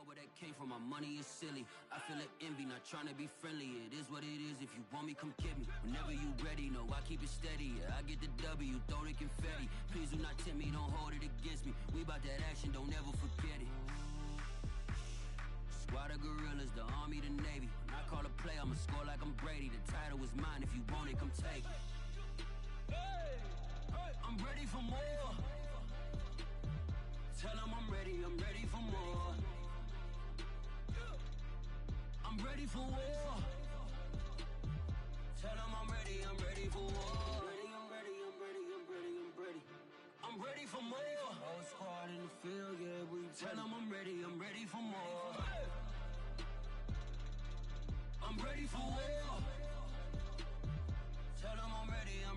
where that came from, my money is silly. I feel like envy, not trying to be friendly. It is what it is, if you want me, come get me. Whenever you ready, no, I keep it steady. Yeah, I get the W, throw the confetti. Please do not tempt me, don't hold it against me. We about that action, don't ever forget it. Squad of gorillas, the army, the navy. When I call a play, I'ma score like I'm Brady. The title is mine, if you want it, come take it. I'm ready for more. Tell them I'm ready for more. I'm ready for war. Tell them I'm ready for war. I'm ready for more. Whole squad in the field, yeah, we tell them I'm ready for more. I'm ready for war. Tell them I'm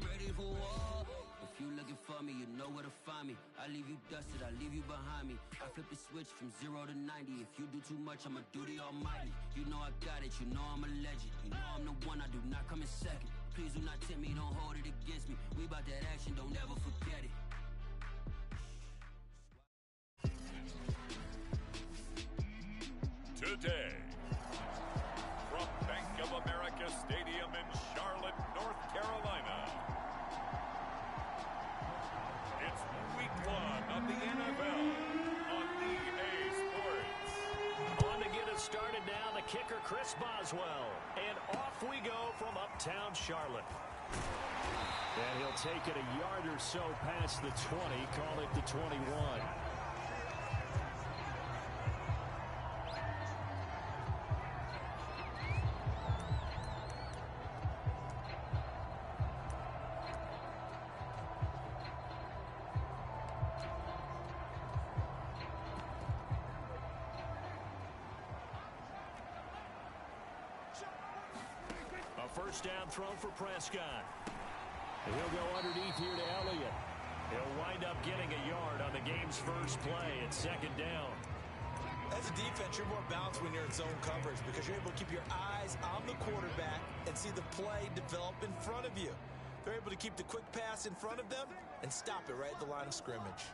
ready for war. If you looking for me, you know where to find me. I leave you dusted, I leave you behind me. I flip the switch from 0 to 90. If you do too much, I'ma do the almighty. You know I got it, you know I'm a legend. You know I'm the one, I do not come in second. Please do not tempt me, don't hold it against me. We about that action, don't ever forget it. Today, from Bank of America Stadium in Charlotte, North Carolina, it's Week 1 of the NFL on EA Sports. On to get us started now, the kicker Chris Boswell. And off we go from uptown Charlotte. And he'll take it a yard or so past the 20, call it the 21. A first down throw for Prescott. And he'll go underneath here to Elliott. He'll wind up getting a yard on the game's first play at second down. As a defense, you're more balanced when you're in zone coverage because you're able to keep your eyes on the quarterback and see the play develop in front of you. They're able to keep the quick pass in front of them and stop it right at the line of scrimmage.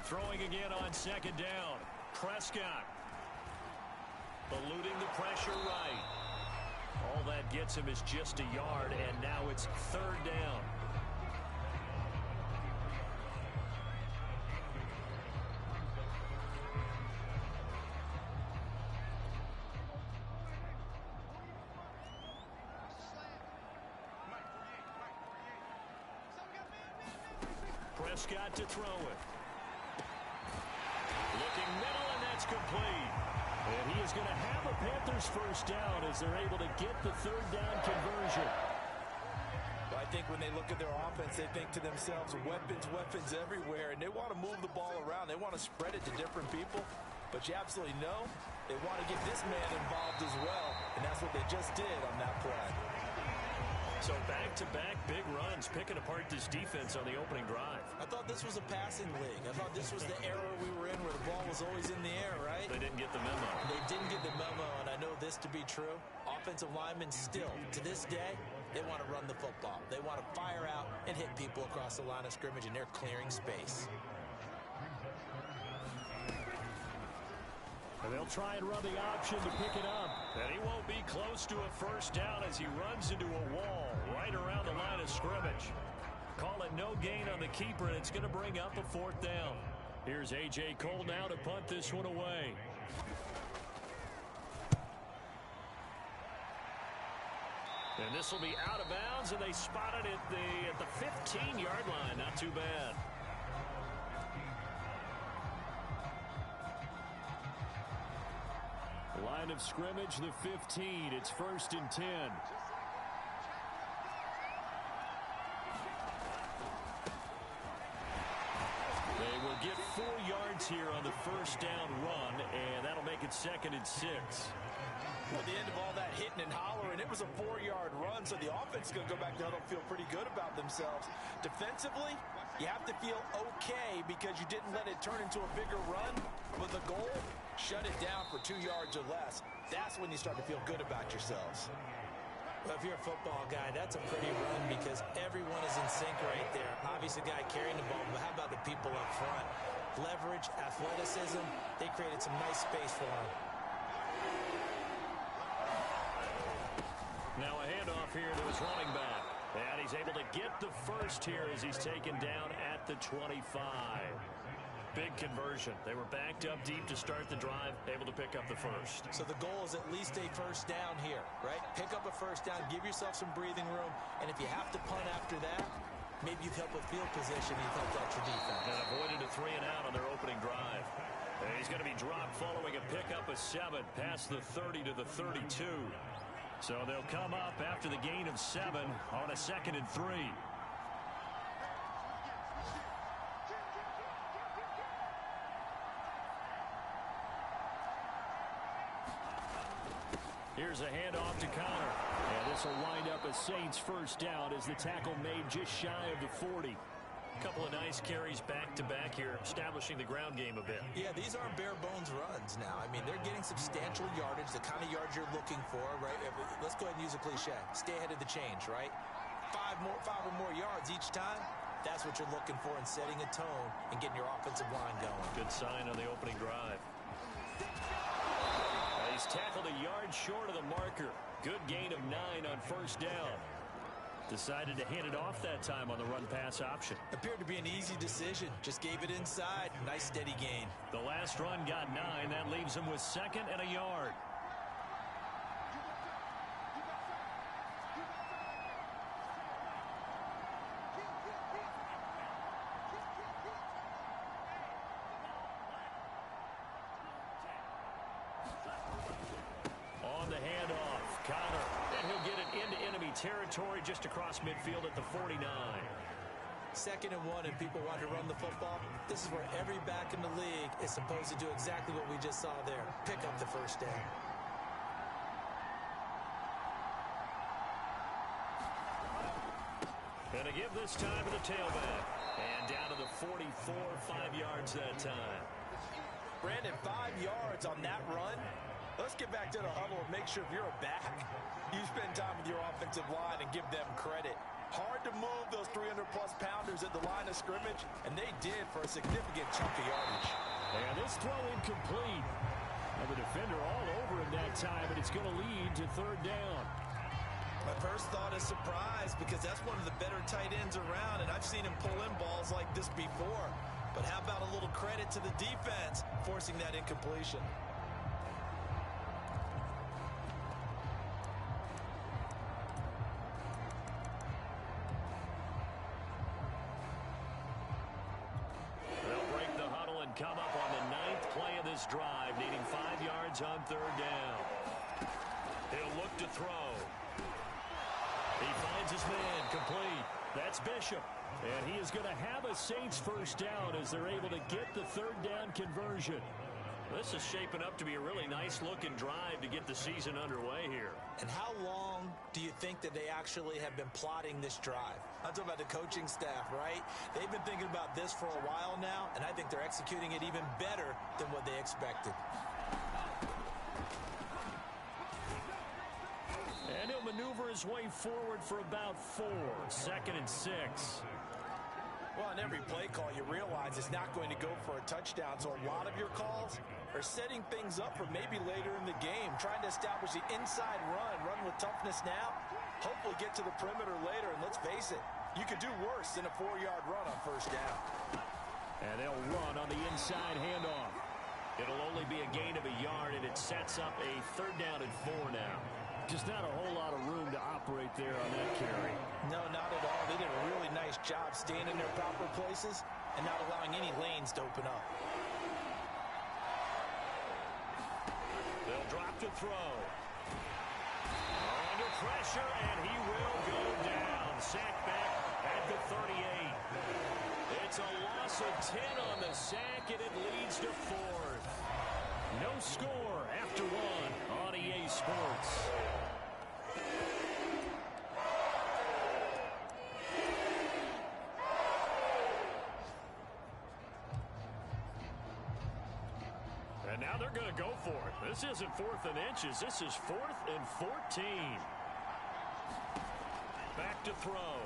Throwing again on second down. Prescott eluding the pressure right. All that gets him is just a yard, and now it's third down. Prescott to throw it. Looking middle, and that's complete. And he is going to have a Panthers first down as they're able to get the third down conversion. Well, I think when they look at their offense, they think to themselves, weapons everywhere, and they want to move the ball around. They want to spread it to different people. But you absolutely know they want to get this man involved as well, and that's what they just did on that play. So back-to-back big runs, picking apart this defense on the opening drive. I thought this was a passing league. I thought this was the era we were in where the ball was always in the air, right? They didn't get the memo. They didn't get the memo, and I know this to be true. Offensive linemen still, to this day, they want to run the football. They want to fire out and hit people across the line of scrimmage, and they're clearing space. And they'll try and run the option to pick it up. And he won't be close to a first down as he runs into a wall right around the line of scrimmage. Call it no gain on the keeper, and it's going to bring up a fourth down. Here's A.J. Cole now to punt this one away. And this will be out of bounds, and they spot it at the 15-yard line. Not too bad. Line of scrimmage, the 15. It's 1st and 10. They will get 4 yards here on the first down run, and that'll make it 2nd and 6. At the end of all that hitting and hollering, it was a 4-yard run, so the offense is going to go back down and feel pretty good about themselves. Defensively, you have to feel okay because you didn't let it turn into a bigger run. With the goal, shut it down for 2 yards or less. That's when you start to feel good about yourselves. Well, if you're a football guy, that's a pretty run because everyone is in sync right there. Obviously, the guy carrying the ball, but how about the people up front? leverage, athleticism. They created some nice space for him. Now a handoff here to his running back. And he's able to get the first here as he's taken down at the 25. Big conversion. They were backed up deep to start the drive, able to pick up the first. So the goal is at least a first down here, right? Pick up a first down, give yourself some breathing room, and if you have to punt after that, maybe you've helped with field position, you've helped out your defense. And avoided a 3 and out on their opening drive. And he's going to be dropped following a pickup of 7 past the 30 to the 32. So they'll come up after the gain of 7 on a 2nd and 3. Here's a handoff to Connor. And this will wind up a Saints first down as the tackle made just shy of the 40. A couple of nice carries back-to-back here, establishing the ground game a bit. Yeah, these aren't bare-bones runs now. I mean, they're getting substantial yardage, the kind of yards you're looking for, right? Let's go ahead and use a cliche. Stay ahead of the change, right? 5 or more yards each time. That's what you're looking for in setting a tone and getting your offensive line going. Good sign on the opening drive. He's tackled a yard short of the marker. Good gain of 9 on first down. Decided to hand it off that time on the run-pass option. Appeared to be an easy decision. Just gave it inside. Nice steady gain. The last run got 9. That leaves him with 2nd and a yard. On the handoff, Connor. And he'll get it into enemy territory just across midfield at the 49. 2nd and 1 and people want to run the football. This is where every back in the league is supposed to do exactly what we just saw there. Pick up the first down. And to give this time to the tailback. And down to the 44, 5 yards that time. Brandon, 5 yards on that run. Let's get back to the huddle and make sure if you're a back, you spend time with your offensive line and give them credit. Hard to move those 300-plus pounders at the line of scrimmage, and they did for a significant chunk of yardage. And this throw incomplete. And the defender all over him that time, and it's going to lead to 3rd down. My first thought is surprise because that's one of the better tight ends around, and I've seen him pull in balls like this before. But how about a little credit to the defense forcing that incompletion? Come up on the 9th play of this drive, needing 5 yards on 3rd down. He'll look to throw. He finds his man, complete. That's Bishop. And he is going to have a Saints first down as they're able to get the 3rd down conversion. This is shaping up to be a really nice-looking drive to get the season underway here. And how long do you think that they actually have been plotting this drive? I'm talking about the coaching staff, right? They've been thinking about this for a while now, and I think they're executing it even better than what they expected. And he'll maneuver his way forward for about 4. 2nd and 6. Well, on every play call, you realize it's not going to go for a touchdown, so a lot of your calls are setting things up for maybe later in the game, trying to establish the inside run with toughness now, hopefully get to the perimeter later, and let's face it, you could do worse than a 4-yard run on first down. And they'll run on the inside handoff. It'll only be a gain of a yard, and it sets up a 3rd down and 4 now. Just not a whole lot of room to operate there on that carry. No, not at all. They did a really nice job staying in their proper places and not allowing any lanes to open up. They'll drop to throw. Under pressure, and he will go down. Sack back at the 38. It's a loss of 10 on the sack, and it leads to 4th. No score after 1 on EA Sports. And now they're going to go for it. This isn't 4th and inches. This is 4th and 14. Back to throw.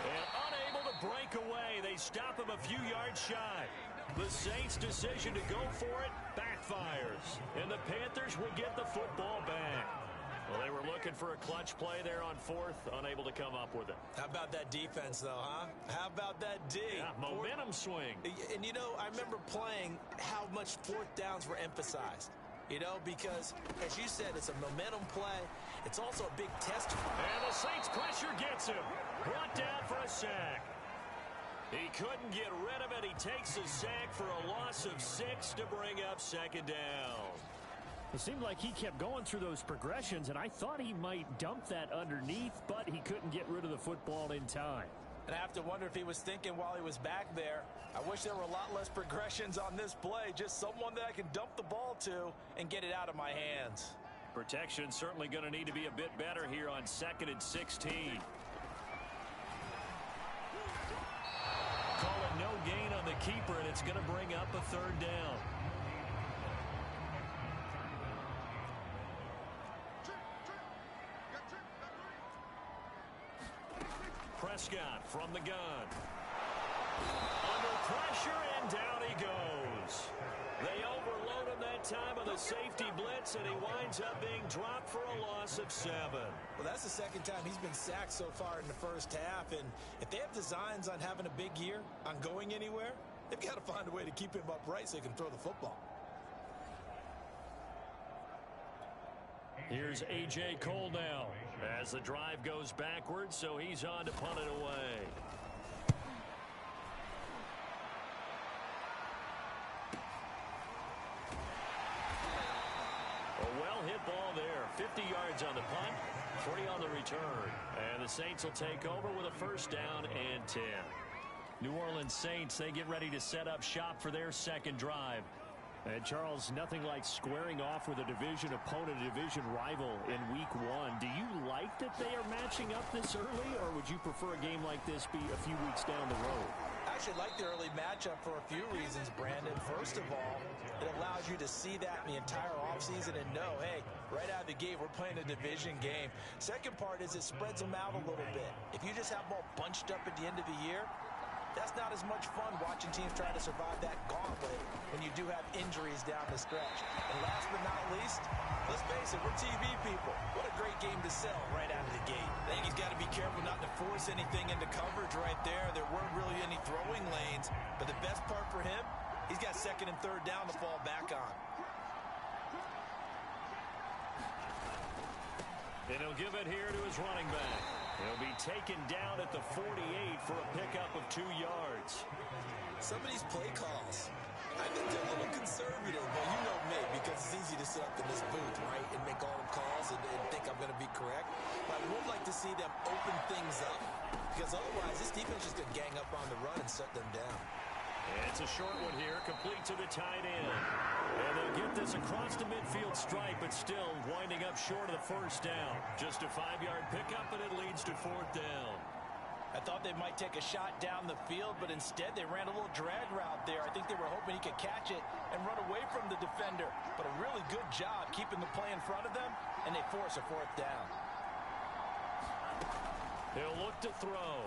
And unable to break play. They stop him a few yards shy. The Saints' decision to go for it backfires, and the Panthers will get the football back. Well, they were looking for a clutch play there on fourth, unable to come up with it. How about that defense, though, huh? How about that D? Yeah, momentum swing. And, you know, I remember playing how much fourth downs were emphasized. You know, because, as you said, it's a momentum play. It's also a big test. And the Saints pressure gets him. Brought down for a sack. He couldn't get rid of it. He takes a sack for a loss of 6 to bring up second down. It seemed like he kept going through those progressions, and I thought he might dump that underneath, but he couldn't get rid of the football in time. And I have to wonder if he was thinking while he was back there, I wish there were a lot less progressions on this play, just someone that I can dump the ball to and get it out of my hands. Protection certainly going to need to be a bit better here on 2nd and 16. Call it no gain on the keeper, and it's going to bring up a third down. Prescott from the gun. Under pressure, and down he goes. They overload him that time on the safety blitz, and he winds up being dropped for a loss of 7. Well, that's the second time he's been sacked so far in the first half, and if they have designs on having a big year, on going anywhere, they've got to find a way to keep him upright so he can throw the football. Here's A.J. Cole now as the drive goes backwards, so he's on to punt it away. A well-hit ball there. 50 yards on the punt, 3 on the return. And the Saints will take over with a first down and 10. New Orleans Saints, they get ready to set up shop for their second drive. And Charles, nothing like squaring off with a division opponent, a division rival in week 1. Do you like that they are matching up this early, or would you prefer a game like this be a few weeks down the road? I actually like the early matchup for a few reasons, Brandon. First of all, it allows you to see that in the entire offseason and know, hey, right out of the gate, we're playing a division game. Second part is it spreads them out a little bit. If you just have them all bunched up at the end of the year, that's not as much fun watching teams try to survive that gauntlet when you do have injuries down the stretch. And last but not least, let's face it, we're TV people. What a great game to sell right out of the gate. I think he's got to be careful not to force anything into coverage right there. There weren't really any throwing lanes. But the best part for him, he's got second and third down to fall back on. And he'll give it here to his running back. He'll be taken down at the 48 for a pickup of 2 yards. Some of these play calls, I think they're a little conservative. Well, you know me, because it's easy to sit up in this booth, right, and make all the calls and think I'm going to be correct. But I would like to see them open things up, because otherwise this defense is going to gang up on the run and shut them down. And it's a short one here, complete to the tight end. And they'll get this across the midfield stripe, but still winding up short of the first down. Just a 5-yard pickup, and it leads to fourth down. I thought they might take a shot down the field, but instead they ran a little drag route there. I think they were hoping he could catch it and run away from the defender. But a really good job keeping the play in front of them, and they force a fourth down. He'll look to throw.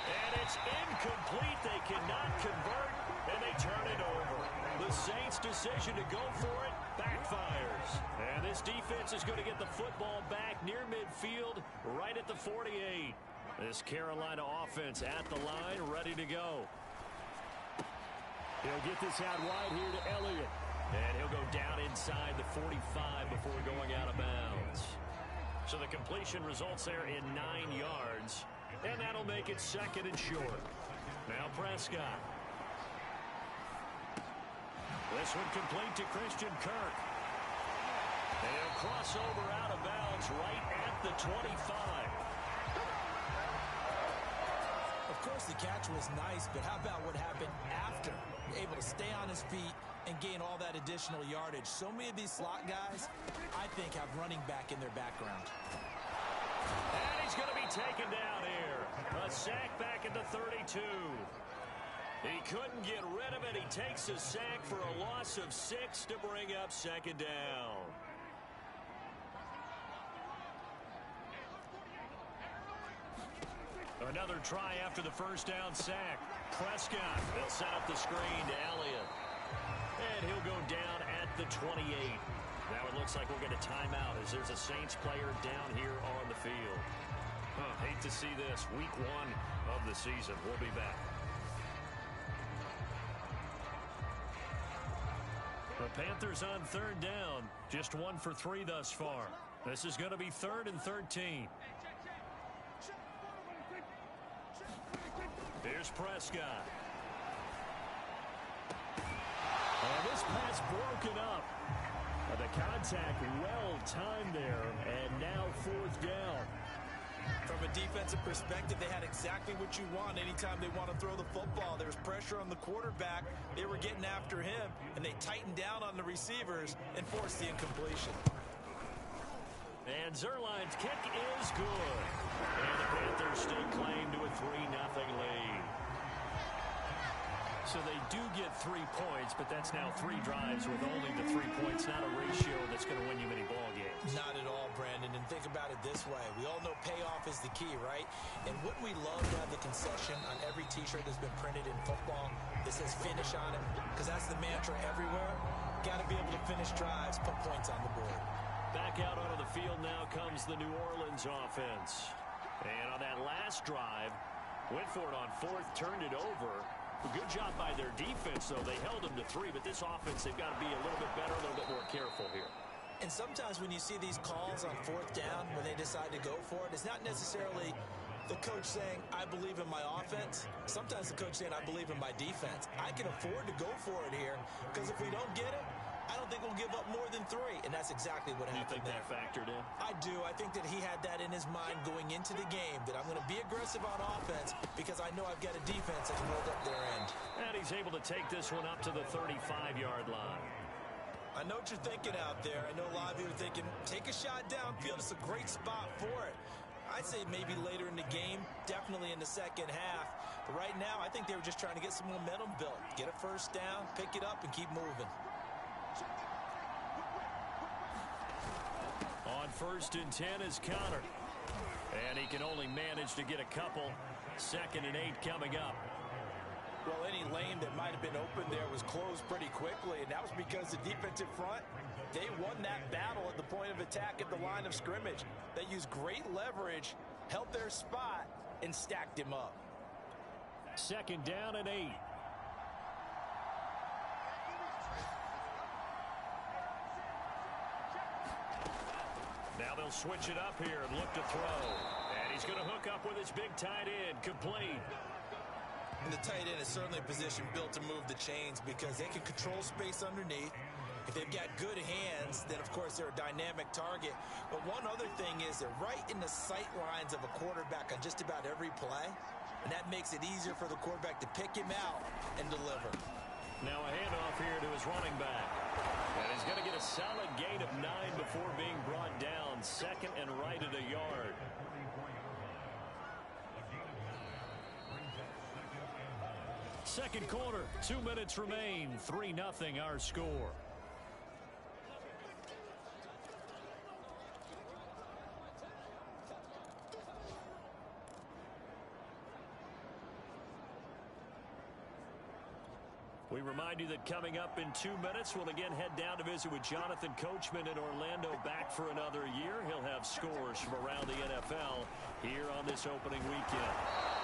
And it's incomplete. They cannot convert, and they turn it over. The Saints' decision to go for it backfires. And this defense is going to get the football back near midfield, right at the 48. This Carolina offense at the line, ready to go. He'll get this out wide here to Elliott. And he'll go down inside the 45 before going out of bounds. So the completion results there in 9 yards. And that'll make it second and short. Now Prescott. This one complete to Christian Kirk. And he'll cross over out of bounds right at the 25. Of course, the catch was nice, but how about what happened after? Able to stay on his feet and gain all that additional yardage. So many of these slot guys, I think, have running back in their background. And he's going to be taken down here. A sack back at the 32. He couldn't get rid of it. He takes a sack for a loss of 6 to bring up second down. Another try after the first down sack. Prescott, they'll set up the screen to Elliott. And he'll go down at the 28. Now it looks like we'll get a timeout as there's a Saints player down here on the field. Hate to see this. Week 1 of the season. We'll be back. The Panthers on third down. Just 1 for 3 thus far. This is going to be 3rd and 13. Here's Prescott. And this pass broken up. The contact well-timed there, and now 4th down. From a defensive perspective, they had exactly what you want anytime they want to throw the football. There was pressure on the quarterback. They were getting after him, and they tightened down on the receivers and forced the incompletion. And Zerline's kick is good. And the Panthers stake claim to a 3-0 lead. So they do get 3 points, but that's now 3 drives with only the 3 points, not a ratio that's going to win you many ball games. Not at all, Brandon. And think about it this way. We all know payoff is the key, right? And wouldn't we love to have the concession on every T-shirt that's been printed in football that says finish on it? Because that's the mantra everywhere. Got to be able to finish drives, put points on the board. Back out onto the field now comes the New Orleans offense. And on that last drive, went for it on 4th, turned it over. Good job by their defense, though. They held them to 3, but this offense, they've got to be a little bit better, a little bit more careful here. And sometimes when you see these calls on 4th down, when they decide to go for it, it's not necessarily the coach saying, I believe in my offense. Sometimes the coach saying, I believe in my defense. I can afford to go for it here, because if we don't get it, I don't think we'll give up more than 3, and that's exactly what happened there. You think that factored in? I do. I think that he had that in his mind going into the game, that I'm going to be aggressive on offense because I know I've got a defense that can hold up their end. And he's able to take this one up to the 35-yard line. I know what you're thinking out there. I know a lot of you are thinking, take a shot downfield. It's a great spot for it. I'd say maybe later in the game, definitely in the second half. But right now, I think they were just trying to get some momentum built. Get a first down, pick it up, and keep moving. On 1st and 10 is Connor. And he can only manage to get a couple. 2nd and 8 coming up. Well, any lane that might have been open there was closed pretty quickly, and that was because the defensive front, they won that battle at the point of attack at the line of scrimmage. They used great leverage, held their spot, and stacked him up. 2nd down and 8. Now they'll switch it up here and look to throw. And he's going to hook up with his big tight end, complete. And the tight end is certainly a position built to move the chains because they can control space underneath. If they've got good hands, then of course they're a dynamic target. But one other thing is they're right in the sight lines of a quarterback on just about every play. And that makes it easier for the quarterback to pick him out and deliver. Now a handoff here to his running back. And he's going to get a solid gain of 9 before being brought down. 2nd and right at a yard. Second quarter, 2 minutes remain. 3-0 our score. We remind you that coming up in 2 minutes, we'll again head down to visit with Jonathan Coachman in Orlando, back for another year. He'll have scores from around the NFL here on this opening weekend.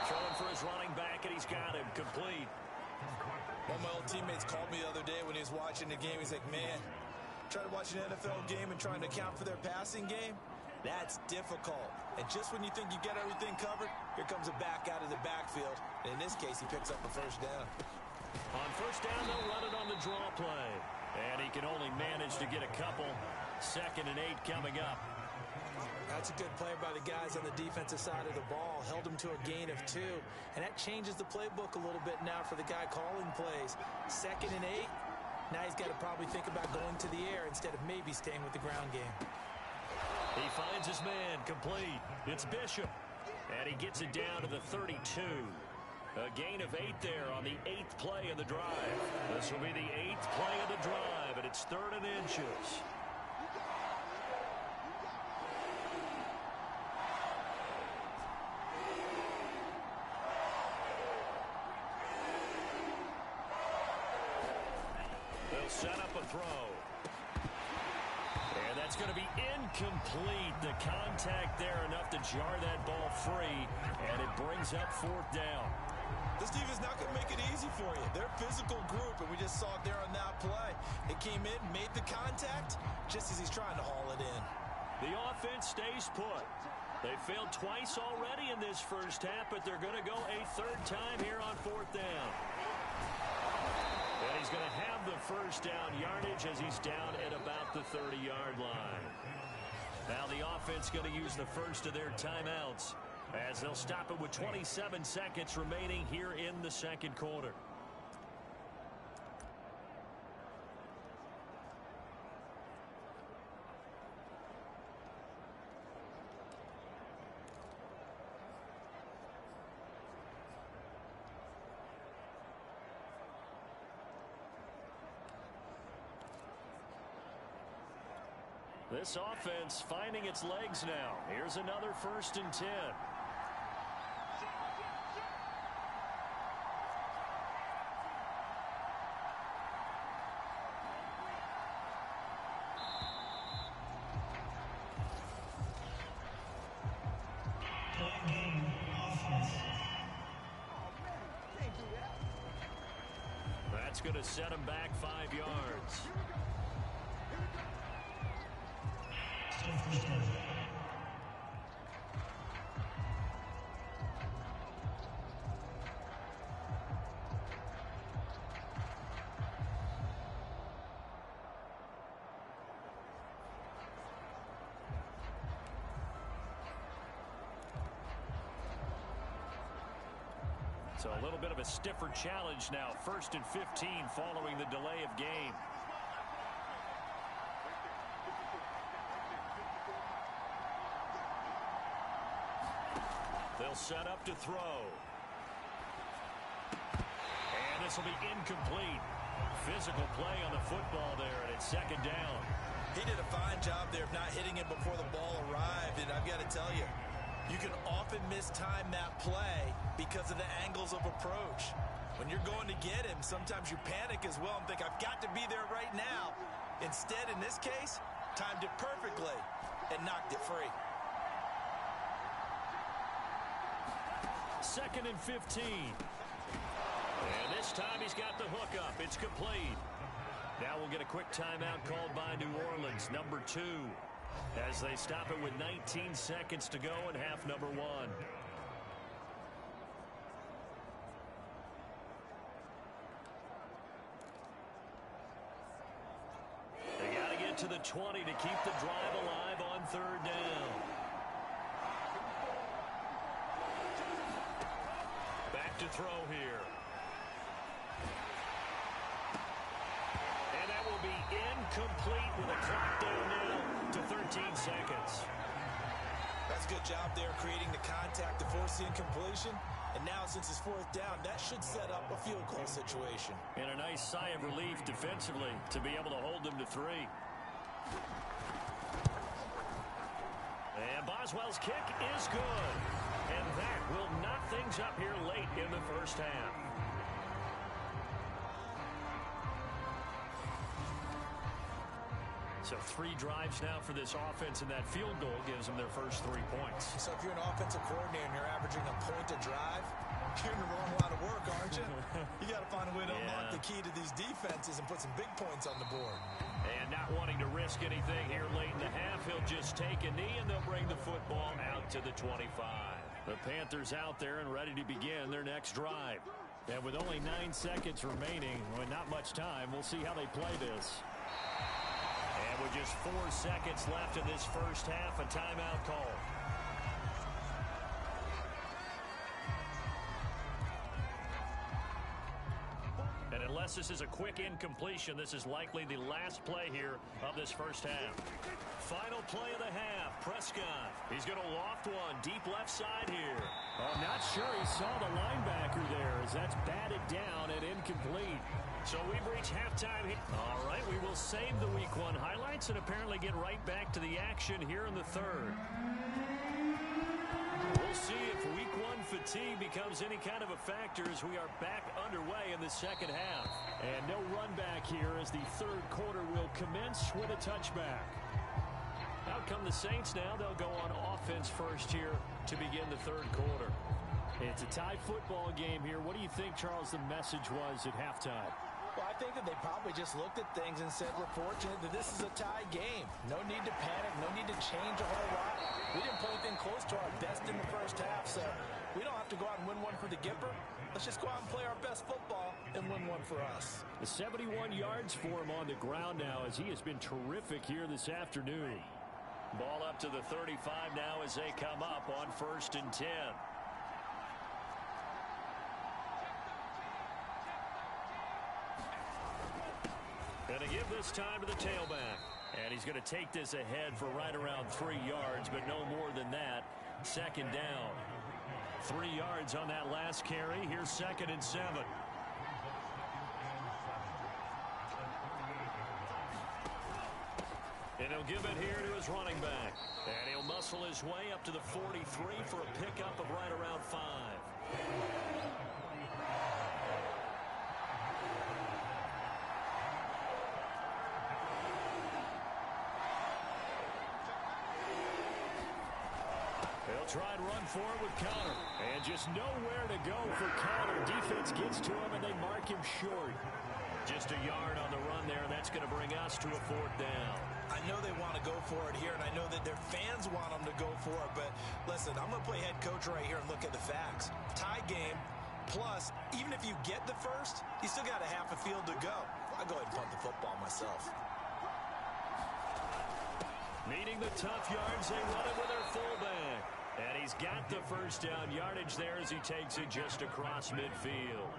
Throwing for his running back, and he's got him complete. One of my old teammates called me the other day when he was watching the game. He's like, man, trying to watch an NFL game and trying to account for their passing game, that's difficult. And just when you think you get everything covered, here comes a back out of the backfield. And in this case, he picks up a first down. On first down, they'll run it on the draw play. And he can only manage to get a couple. 2nd and 8 coming up. That's a good play by the guys on the defensive side of the ball. Held him to a gain of 2. And that changes the playbook a little bit now for the guy calling plays. 2nd and 8. Now he's got to probably think about going to the air instead of maybe staying with the ground game. He finds his man complete. It's Bishop. And he gets it down to the 32. A gain of 8 there on the 8th play of the drive. This will be the 8th play of the drive, and it's 3rd and inches. They'll set up a throw. And that's going to be incomplete. The contact there enough to jar that ball free, and it brings up 4th down. This defense is not going to make it easy for you. They're a physical group, and we just saw it there on that play. It came in, made the contact, just as he's trying to haul it in. The offense stays put. They failed twice already in this first half, but they're going to go a 3rd time here on 4th down. And he's going to have the first down yardage as he's down at about the 30-yard line. Now the offense going to use the first of their timeouts as they'll stop it with 27 seconds remaining here in the 2nd quarter. This offense finding its legs now. Here's another 1st and 10. That's going to set him back 5 yards. So a little bit of a stiffer challenge now. 1st and 15 following the delay of game. They'll set up to throw. And this will be incomplete. Physical play on the football there, and it's 2nd down. He did a fine job there of not hitting it before the ball arrived, and I've got to tell you, you can often mistime that play because of the angles of approach. When you're going to get him, sometimes you panic as well and think, I've got to be there right now. Instead, in this case, timed it perfectly and knocked it free. 2nd and 15. And this time he's got the hook up. It's complete. Now we'll get a quick timeout called by New Orleans, number 2, as they stop it with 19 seconds to go in half number 1. They got to get to the 20 to keep the drive alive on 3rd down. Back to throw here. And that will be incomplete with a clock down now to 13 seconds. That's a good job there creating the contact to force the incompletion. And now since it's 4th down, that should set up a field goal situation. And a nice sigh of relief defensively to be able to hold them to 3. And Boswell's kick is good. And that will knock things up here late in the first half. So 3 drives now for this offense, and that field goal gives them their first 3 points. So if you're an offensive coordinator and you're averaging a point a drive, you're in the wrong line of work, aren't you? You got to find a way to unlock the key to these defenses and put some big points on the board. And not wanting to risk anything here late in the half, he'll just take a knee, and they'll bring the football out to the 25. The Panthers out there and ready to begin their next drive. And with only 9 seconds remaining, well, not much time, we'll see how they play this. And with just 4 seconds left in this first half, a timeout call. And unless this is a quick incompletion, this is likely the last play here of this first half. Final play of the half, Prescott. He's going to loft one deep left side here. I'm not sure he saw the linebacker there as that's batted down and incomplete. So we've reached halftime here. All right, we will save the Week 1 highlights and apparently get right back to the action here in the 3rd. We'll see if week one fatigue becomes any kind of a factor as we are back underway in the second half. And no run back here as the third quarter will commence with a touchback. Out come the Saints now. They'll go on offense first here to begin the third quarter. It's a tie football game here. What do you think, Charles, the message was at halftime? Well, I think that they probably just looked at things and said, we're fortunate that this is a tie game. No need to panic. No need to change a whole lot. We didn't play anything close to our best in the first half, so we don't have to go out and win one for the Gipper. Let's just go out and play our best football and win one for us. The 71 yards for him on the ground now as he has been terrific here this afternoon. Ball up to the 35 now as they come up on 1st and 10. Going to give this time to the tailback. And he's going to take this ahead for right around 3 yards, but no more than that. Second down. 3 yards on that last carry. Here's 2nd and 7. And he'll give it here to his running back. And he'll muscle his way up to the 43 for a pickup of right around 5. They'll try and run for it with Connor. And just nowhere to go for Connor. Defense gets to him, and they mark him short. Just a yard on the run there, and that's going to bring us to a 4th down. I know they want to go for it here, and I know that their fans want them to go for it, but listen, I'm going to play head coach right here and look at the facts. Tie game, plus, even if you get the first, you still got a half a field to go. I'll go ahead and punt the football myself. Needing the tough yards, they run it with their fullback. And he's got the first down yardage there as he takes it just across midfield.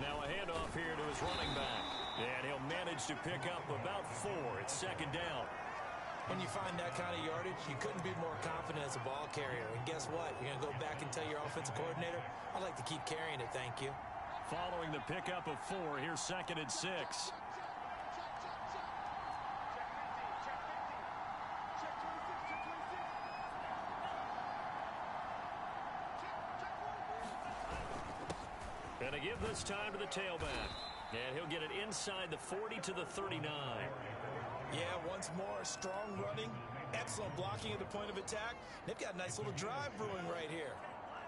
Now a handoff here to his running back. And he'll manage to pick up about 4. It's 2nd down. When you find that kind of yardage, you couldn't be more confident as a ball carrier. And guess what? You're going to go back and tell your offensive coordinator, I'd like to keep carrying it, thank you. Following the pickup of 4, here's 2nd and 6. Gonna give this time to the tailback. And he'll get it inside the 40 to the 39. Yeah, once more, strong running, excellent blocking at the point of attack. They've got a nice little drive brewing right here.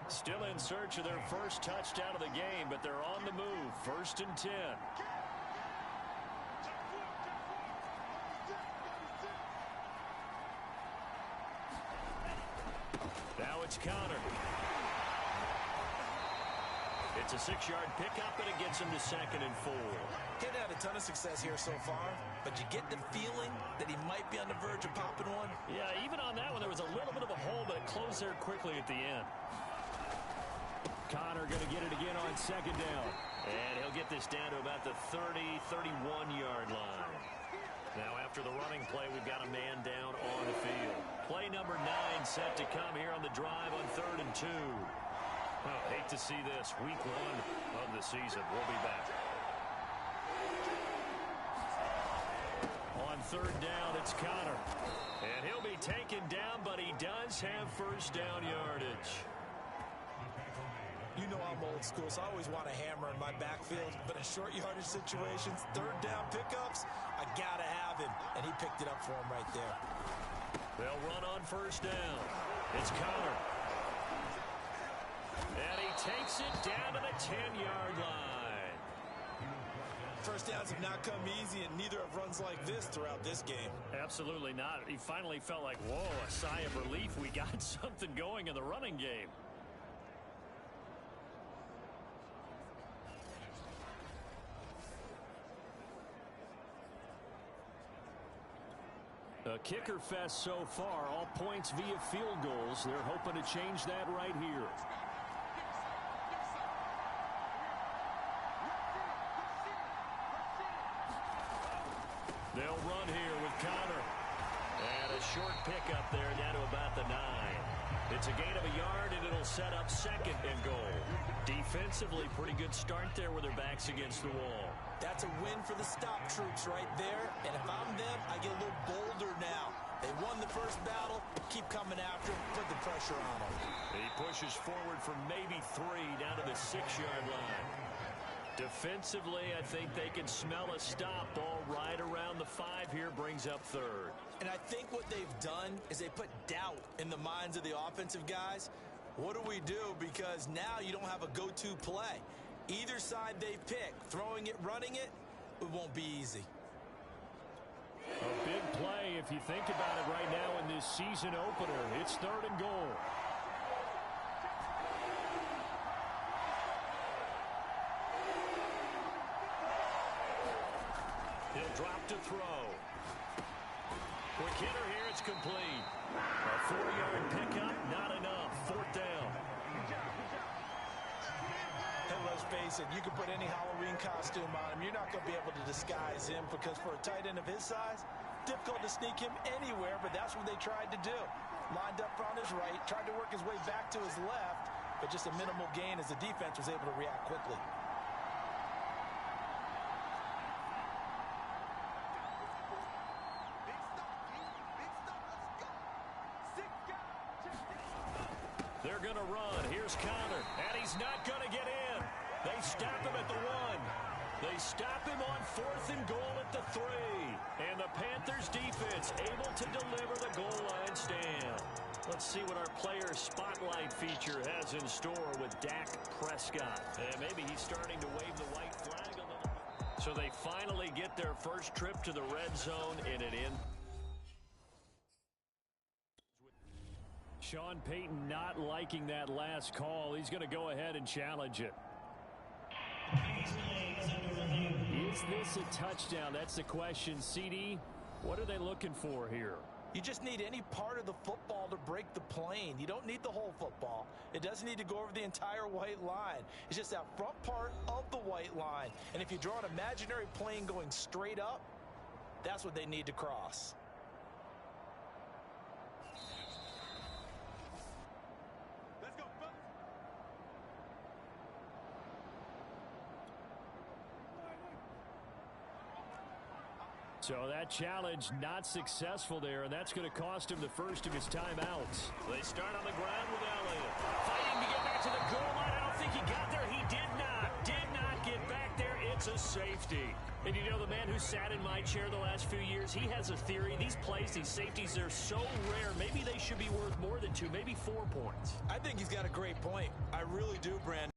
Still in search of their first touchdown of the game, but they're on the move. 1st and 10. Now it's Connor. It's a 6-yard pickup, and it gets him to 2nd and 4. He's had a ton of success here so far, but you get the feeling that he might be on the verge of popping one. Yeah, even on that one, there was a little bit of a hole, but it closed there quickly at the end. Connor going to get it again on 2nd down. And he'll get this down to about the 30, 31-yard line. Now after the running play, we've got a man down on the field. Play number 9 set to come here on the drive on 3rd and 2. Oh, hate to see this. Week 1 of the season. We'll be back. On 3rd down, it's Connor. And he'll be taken down, but he does have first down yardage. You know I'm old school, so I always want a hammer in my backfield. But in short yardage situations, 3rd down pickups, I got to have him. And he picked it up for him right there. They'll run on first down. It's Connor. And he takes it down to the 10-yard line. First downs have not come easy, and neither have runs like this throughout this game. Absolutely not. He finally felt like, whoa, a sigh of relief. We got something going in the running game. A kicker fest so far, all points via field goals. They're hoping to change that right here. They'll run here with Connor. And a short pickup there down to about the 9. It's a gain of a yard, and it'll set up 2nd and goal. Defensively, pretty good start there with their backs against the wall. That's a win for the stop troops right there. And if I'm them, I get a little bolder now. They won the first battle. Keep coming after them. Put the pressure on them. He pushes forward for maybe 3 down to the 6-yard line. Defensively, I think they can smell a stop. Ball right around the 5 here, brings up 3rd. And I think what they've done is they put doubt in the minds of the offensive guys. What do we do? Because now you don't have a go-to play. Either side they pick, throwing it, running it, it won't be easy. A big play if you think about it right now in this season opener. It's 3rd and goal. He'll drop to throw. Quick hitter here, it's complete. A 4-yard pickup, not enough. 4th down. And let's face it, you can put any Halloween costume on him. You're not going to be able to disguise him because for a tight end of his size, difficult to sneak him anywhere, but that's what they tried to do. Lined up on his right, tried to work his way back to his left, but just a minimal gain as the defense was able to react quickly. They're going to run. Here's Connor, and he's not going to get in. They stop him at the 1. They stop him on 4th and goal at the 3. And the Panthers defense able to deliver the goal line stand. Let's see what our player spotlight feature has in store with Dak Prescott. And maybe he's starting to wave the white flag a little bit. So they finally get their first trip to the red zone in an in. Sean Payton not liking that last call. He's going to go ahead and challenge it. Is this a touchdown? That's the question. CD, what are they looking for here? You just need any part of the football to break the plane. You don't need the whole football. It doesn't need to go over the entire white line. It's just that front part of the white line. And if you draw an imaginary plane going straight up, that's what they need to cross. So that challenge not successful there, and that's going to cost him the first of his timeouts. They start on the ground with Elliott. Fighting to get back to the goal line. I don't think he got there. He did not get back there. It's a safety. And you know, the man who sat in my chair the last few years, he has a theory. These plays, these safeties, they're so rare. Maybe they should be worth more than 2, maybe 4 points. I think he's got a great point. I really do, Brandon.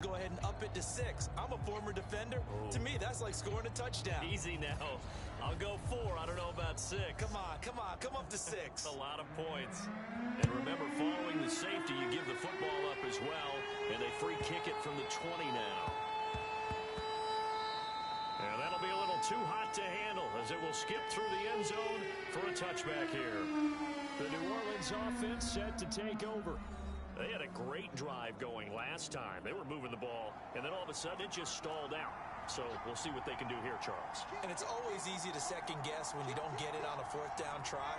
Go ahead and up it to 6. I'm a former defender. Oh. To me, that's like scoring a touchdown. Easy now. I'll go 4. I don't know about 6. Come up to 6. A lot of points. And remember, following the safety, you give the football up as well, and they free kick it from the 20 now. And that'll be a little too hot to handle as it will skip through the end zone for a touchback here. The New Orleans offense set to take over. They had a great drive going last time. They were moving the ball, and then all of a sudden it just stalled out. So we'll see what they can do here, Charles. And it's always easy to second guess when you don't get it on a 4th down try.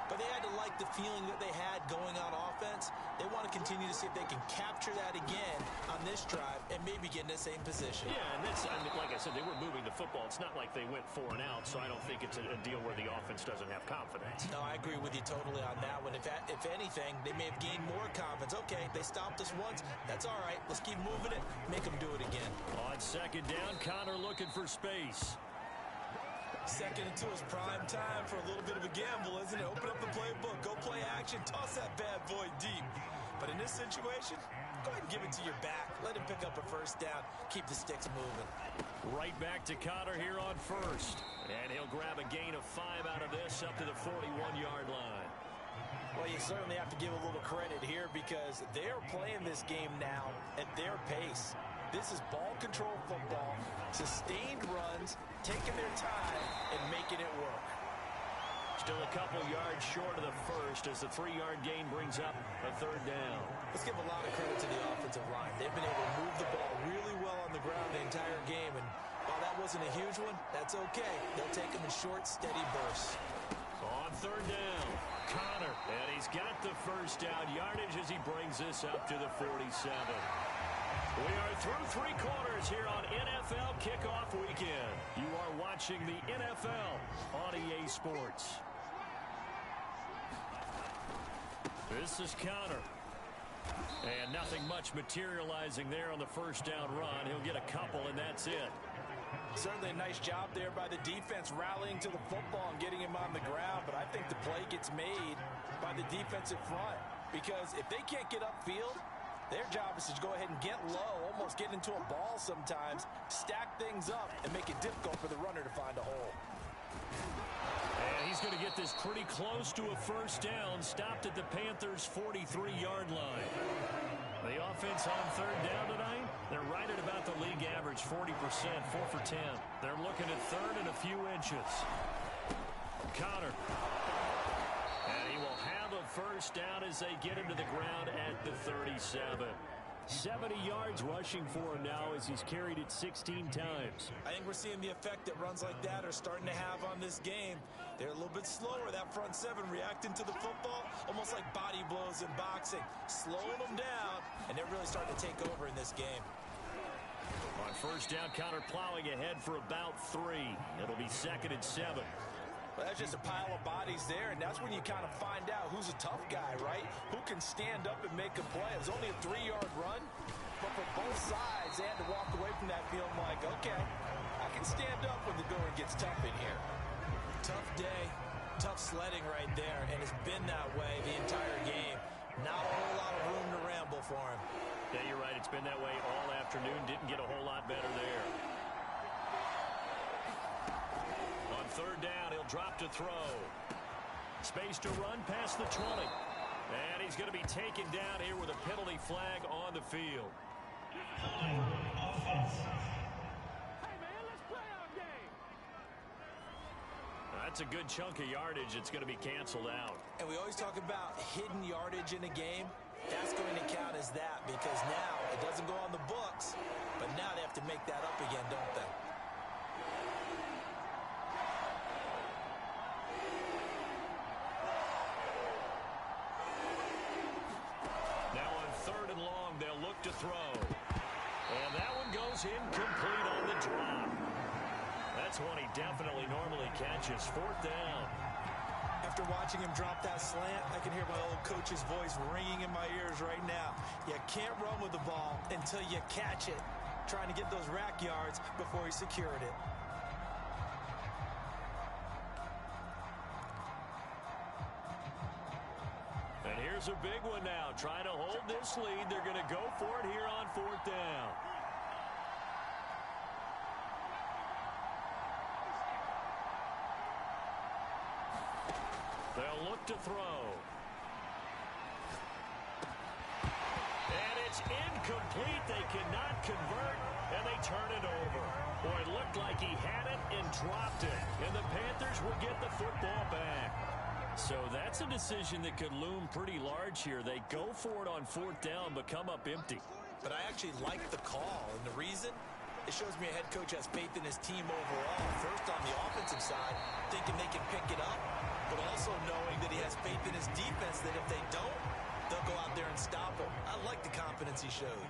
But they had to like the feeling that they had going on offense. They want to continue to see if they can capture that again on this drive and maybe get in the same position. Yeah, and this, I mean, like I said, they were moving the football. It's not like they went 4 and out, so I don't think it's a deal where the offense doesn't have confidence. No, I agree with you totally on that one. If anything, they may have gained more confidence. Okay, they stopped us once. That's all right. Let's keep moving it. Make them do it again. On 2nd down, Connor looking for space. 2nd and 2 is prime time for a little bit of a gamble, isn't it? Open up the playbook, go play action, toss that bad boy deep. But in this situation, go ahead and give it to your back. Let him pick up a 1st down. Keep the sticks moving. Right back to Connor here on 1st. And he'll grab a gain of 5 out of this up to the 41-yard line. Well, you certainly have to give a little credit here because they're playing this game now at their pace. This is ball control football, sustained runs, taking their time, and making it work. Still a couple yards short of the first as the 3-yard gain brings up a 3rd down. Let's give a lot of credit to the offensive line. They've been able to move the ball really well on the ground the entire game, and while that wasn't a huge one, that's okay. They'll take them in short, steady bursts. On third down, Connor, and he's got the first down yardage as he brings this up to the 47. We are through three quarters here on NFL Kickoff Weekend. You are watching the NFL on EA Sports. This is Connor. And nothing much materializing there on the first down run. He'll get a couple, and that's it. Certainly a nice job there by the defense rallying to the football and getting him on the ground. But I think the play gets made by the defensive front. Because if they can't get upfield, their job is to go ahead and get low, almost get into a ball sometimes, stack things up, and make it difficult for the runner to find a hole. And he's going to get this pretty close to a first down, stopped at the Panthers' 43-yard line. The offense on third down tonight, they're right at about the league average, 40%, 4 for 10. They're looking at third and a few inches. Connor. And he will have a first down as they get him to the ground at the 37. 70 yards rushing for him now as he's carried it 16 times. I think we're seeing the effect that runs like that are starting to have on this game. They're a little bit slower, that front seven reacting to the football, almost like body blows in boxing, slowing them down, and they're really starting to take over in this game. On first down, Connor plowing ahead for about 3. It'll be 2nd and 7. Well, that's just a pile of bodies there, and that's when you kind of find out who's a tough guy, right? Who can stand up and make a play. It was only a 3-yard run, but for both sides, they had to walk away from that feeling like, okay, I can stand up when the going gets tough in here. Tough day, tough sledding right there, and it's been that way the entire game. Not a whole lot of room to ramble for him. Yeah, you're right. It's been that way all afternoon. Didn't get a whole lot better there. On third down, he'll drop to throw. Space to run past the 20. And he's going to be taken down here with a penalty flag on the field. That's a good chunk of yardage. It's going to be canceled out. And we always talk about hidden yardage in a game. That's going to count as that because now it doesn't go on the books, but now they have to make that up again, don't they? Now on third and long, they'll look to throw. And that one goes incomplete on the drop. That's one he definitely normally catches. 4th down. After watching him drop that slant, I can hear my old coach's voice ringing in my ears right now. You can't run with the ball until you catch it. Trying to get those rack yards before he secured it. And here's a big one now. Trying to hold this lead. They're going to go for it here on 4th down. They'll look to throw. And it's incomplete. They cannot convert, and they turn it over. Boy, it looked like he had it and dropped it. And the Panthers will get the football back. So that's a decision that could loom pretty large here. They go for it on 4th down, but come up empty. But I actually like the call, and the reason? It shows me a head coach has faith in his team overall. First on the offensive side, thinking they can pick it up, but also knowing that he has faith in his defense that if they don't, they'll go out there and stop him. I like the confidence he showed.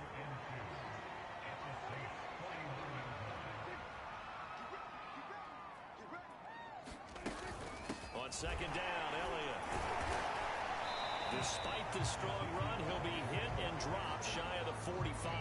On 2nd down, Elliott. Despite the strong run, he'll be hit and dropped shy of the 45.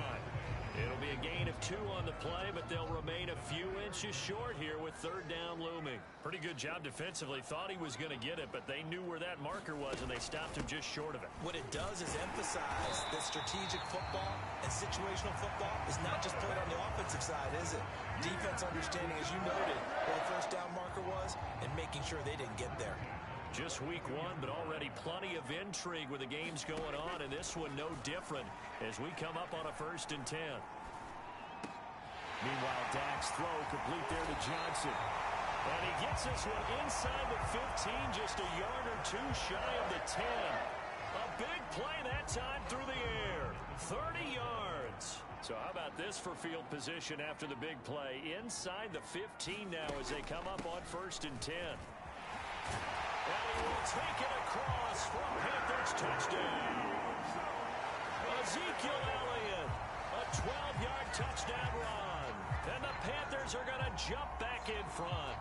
It'll be a gain of 2 on the play, but they'll remain a few inches short here with 3rd down looming. Pretty good job defensively. Thought he was going to get it, but they knew where that marker was, and they stopped him just short of it. What it does is emphasize that strategic football and situational football is not just played on the offensive side, is it? Defense understanding, as you noted, where the 1st down marker was and making sure they didn't get there. Just week 1, but already plenty of intrigue with the games going on, and this one no different as we come up on a 1st and 10. Meanwhile, Dak's throw complete there to Johnson. And he gets this one inside the 15, just a yard or 2 shy of the 10. A big play that time through the air. 30 yards. So how about this for field position after the big play? Inside the 15 now as they come up on 1st and 10. And he will take it across for a Panthers touchdown. Ezekiel Elliott, a 12-yard touchdown run. And the Panthers are going to jump back in front.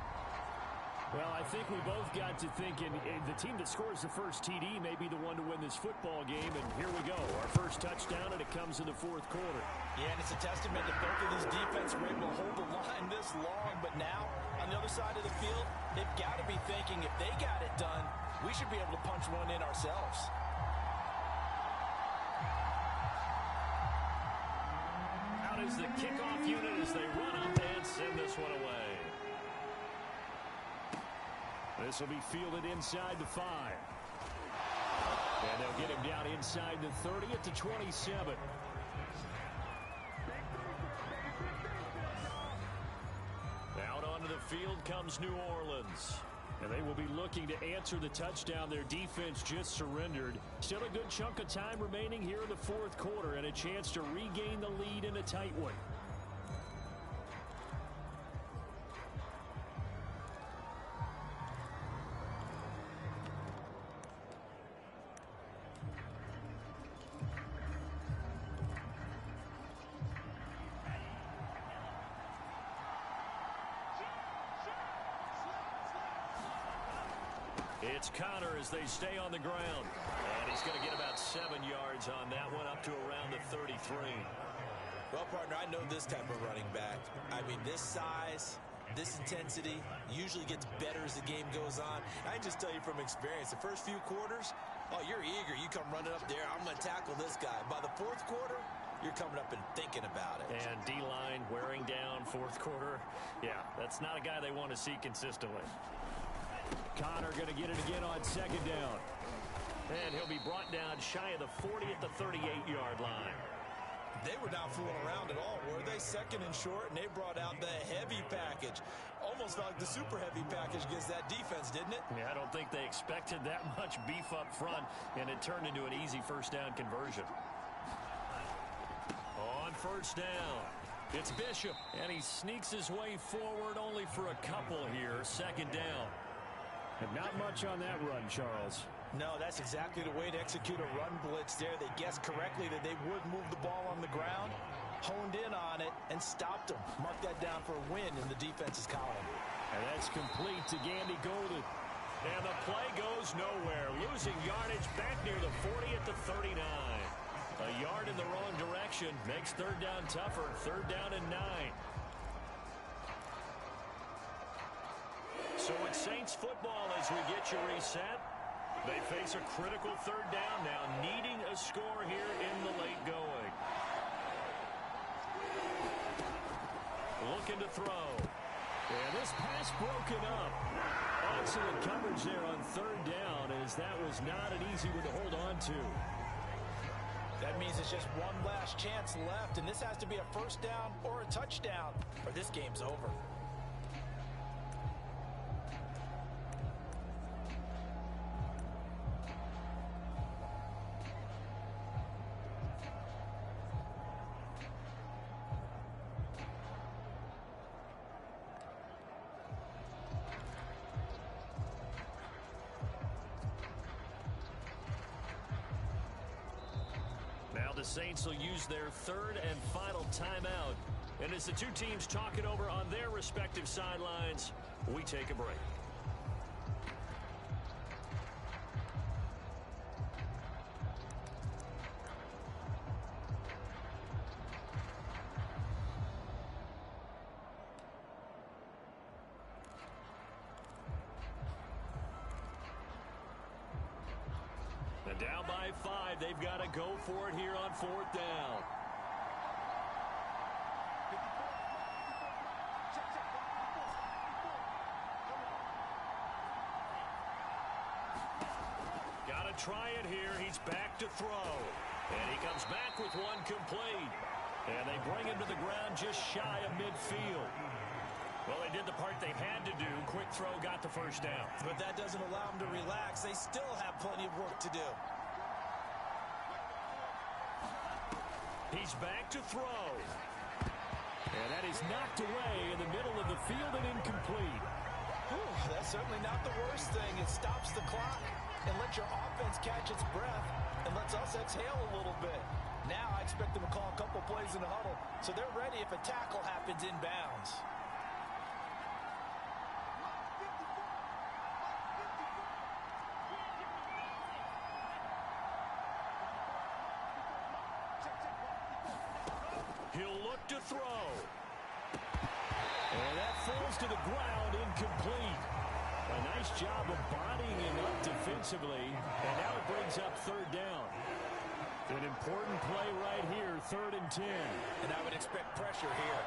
Well, I think we both got to thinking the team that scores the first TD may be the one to win this football game. And here we go, our first touchdown, and it comes in the fourth quarter. Yeah, and it's a testament that both of these defense were able to hold the line this long. But now, on the other side of the field, they've got to be thinking if they got it done, we should be able to punch one in ourselves. Out is the kickoff unit as they run up and send this one away. This will be fielded inside the 5. And they'll get him down inside the 30 at the 27. Out onto the field comes New Orleans. And they will be looking to answer the touchdown their defense just surrendered. Still a good chunk of time remaining here in the fourth quarter and a chance to regain the lead in a tight one. It's Connor as they stay on the ground. And he's going to get about 7 yards on that one, up to around the 33. Well, partner, I know this type of running back. I mean, this size, this intensity usually gets better as the game goes on. I can just tell you from experience, the first few quarters, oh, you're eager. You come running up there, I'm going to tackle this guy. By the fourth quarter, you're coming up and thinking about it. And D-line wearing down fourth quarter. Yeah, that's not a guy they want to see consistently. Connor going to get it again on second down. And he'll be brought down shy of the 40 at the 38-yard line. They were not fooling around at all, were they? Second and short, and they brought out the heavy package. Almost felt like the super heavy package against that defense, didn't it? Yeah, I don't think they expected that much beef up front, and it turned into an easy first down conversion. On first down, it's Bishop, and he sneaks his way forward only for a couple here. Second down. And not much on that run, Charles. No, that's exactly the way to execute a run blitz there. They guessed correctly that they would move the ball on the ground, honed in on it, and stopped them. Mark that down for a win in the defense's column. And that's complete to Gandy Golden. And the play goes nowhere. Losing yardage back near the 40 at the 39. A yard in the wrong direction makes third down tougher. Third down and 9. So it's Saints football as we get you reset. They face a critical third down now, needing a score here in the late going. Looking to throw. And this pass broken up. Excellent coverage there on third down, as that was not an easy one to hold on to. That means it's just one last chance left, and this has to be a first down or a touchdown, or this game's over. The Saints will use their third and final timeout. And as the two teams talk it over on their respective sidelines, we take a break. Down by 5. They've got to go for it here on fourth down. Got to try it here. He's back to throw. And he comes back with one complete. And they bring him to the ground just shy of midfield. Well, they did the part they had to do. Quick throw got the first down. But that doesn't allow them to relax. They still have plenty of work to do. He's back to throw. And that is knocked away in the middle of the field and incomplete. That's certainly not the worst thing. It stops the clock and lets your offense catch its breath and lets us exhale a little bit. Now I expect them to call a couple plays in the huddle so they're ready if a tackle happens inbounds. He'll look to throw. And that falls to the ground, incomplete. A nice job of bodying him up defensively, and now it brings up third down. An important play right here, 3rd and 10. And I would expect pressure here.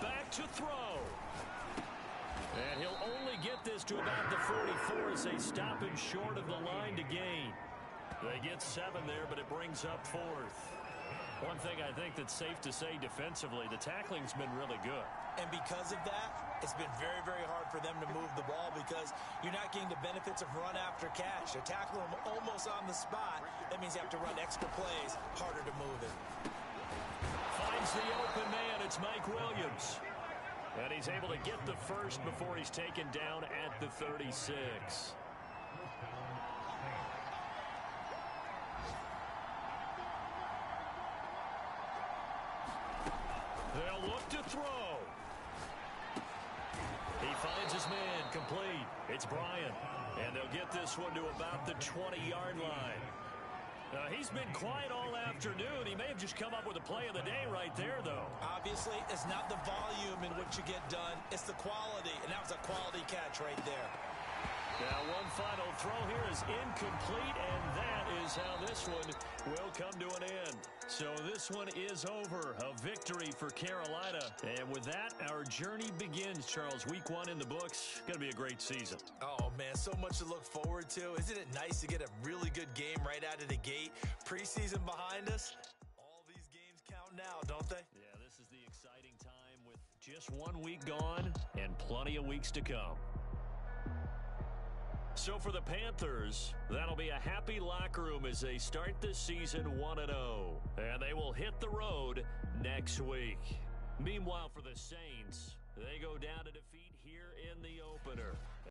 Back to throw. And he'll only get this to about the 44 as they stop him short of the line to gain. They get 7 there, but it brings up 4th. One thing I think that's safe to say defensively, the tackling's been really good. And because of that, it's been very, very hard for them to move the ball because you're not getting the benefits of run after catch. You tackle them almost on the spot. That means you have to run extra plays, harder to move it. Finds the open man. It's Mike Williams. And he's able to get the first before he's taken down at the 36. They'll look to throw. He finds his man, complete. It's Bryant. And they'll get this one to about the 20-yard line. He's been quiet all afternoon. He may have just come up with a play of the day right there, though. Obviously, it's not the volume in which you get done. It's the quality, and that was a quality catch right there. Now, one final throw here is incomplete, and that is how this one will come to an end. So this one is over. A victory for Carolina. And with that, our journey begins, Charles. Week 1 in the books. Going to be a great season. Oh, man, so much to look forward to. Isn't it nice to get a really good game right out of the gate? Preseason behind us. All these games count now, don't they? Yeah, this is the exciting time with just 1 week gone and plenty of weeks to come. So for the Panthers, that'll be a happy locker room as they start this season 1-0. And they will hit the road next week. Meanwhile, for the Saints, they go down to defeat here in the opener.